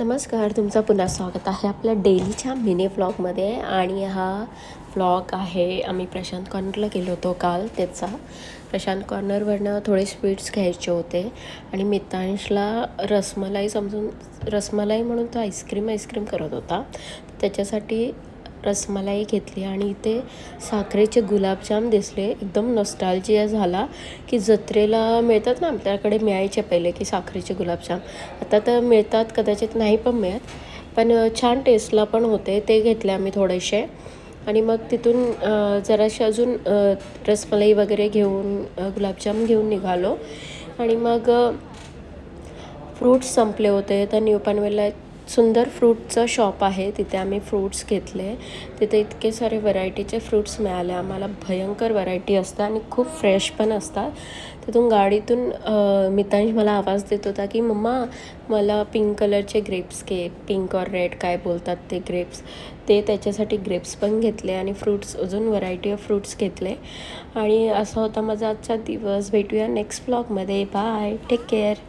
नमस्कार, तुमचं पुन्हा स्वागत आहे आपल्या डेलीच्या मिनी व्लॉगमध्ये. आणि हा व्लॉग आहे, आम्ही प्रशांत कॉर्नरला गेलो होतो काल. त्याचा प्रशांत कॉर्नरवरनं थोडे स्वीट्स घ्यायचे होते आणि मितांशला रसमलाई म्हणून तो आईस्क्रीम करत होता. त्याच्यासाठी रसमलाई घेतली आणि इथे साखरेचे गुलाबजाम दिसले. एकदम नॉस्टॅल्जिया झाला की जत्रेला मिळतात ना, आपल्याकडे मिळायचे पहिले की साखरेचे गुलाबजाम. आता तर मिळतात, कदाचित नाही पण मिळत, पण छान टेस्टला पण होते. ते घेतले आम्ही थोडेसे आणि मग तिथून जराशे अजून रसमलाई वगैरे घेऊन गुलाबजाम घेऊन निघालो. आणि मग फ्रूट्स संपले होते तर न्यू पनवेलला सुंदर फ्रूटचं शॉप आहे, तिथे आम्ही फ्रूट्स घेतले. तिथे इतके सारे व्हरायटीचे फ्रूट्स मिळाले आम्हाला. भयंकर व्हरायटी असतात आणि खूप फ्रेश पण असतात. तिथून गाडीतून मितांश मला आवाज देत होता की मम्मा मला पिंक कलरचे ग्रेप्स घे, पिंक और रेड काय बोलतात ते ग्रेप्स. ते त्याच्यासाठी ग्रेप्स पण घेतले आणि फ्रूट्स, अजून व्हरायटी ऑफ फ्रूट्स घेतले. आणि असा होता माझा आजचा दिवस. भेटूया नेक्स्ट व्लॉगमध्ये. Bye, take care.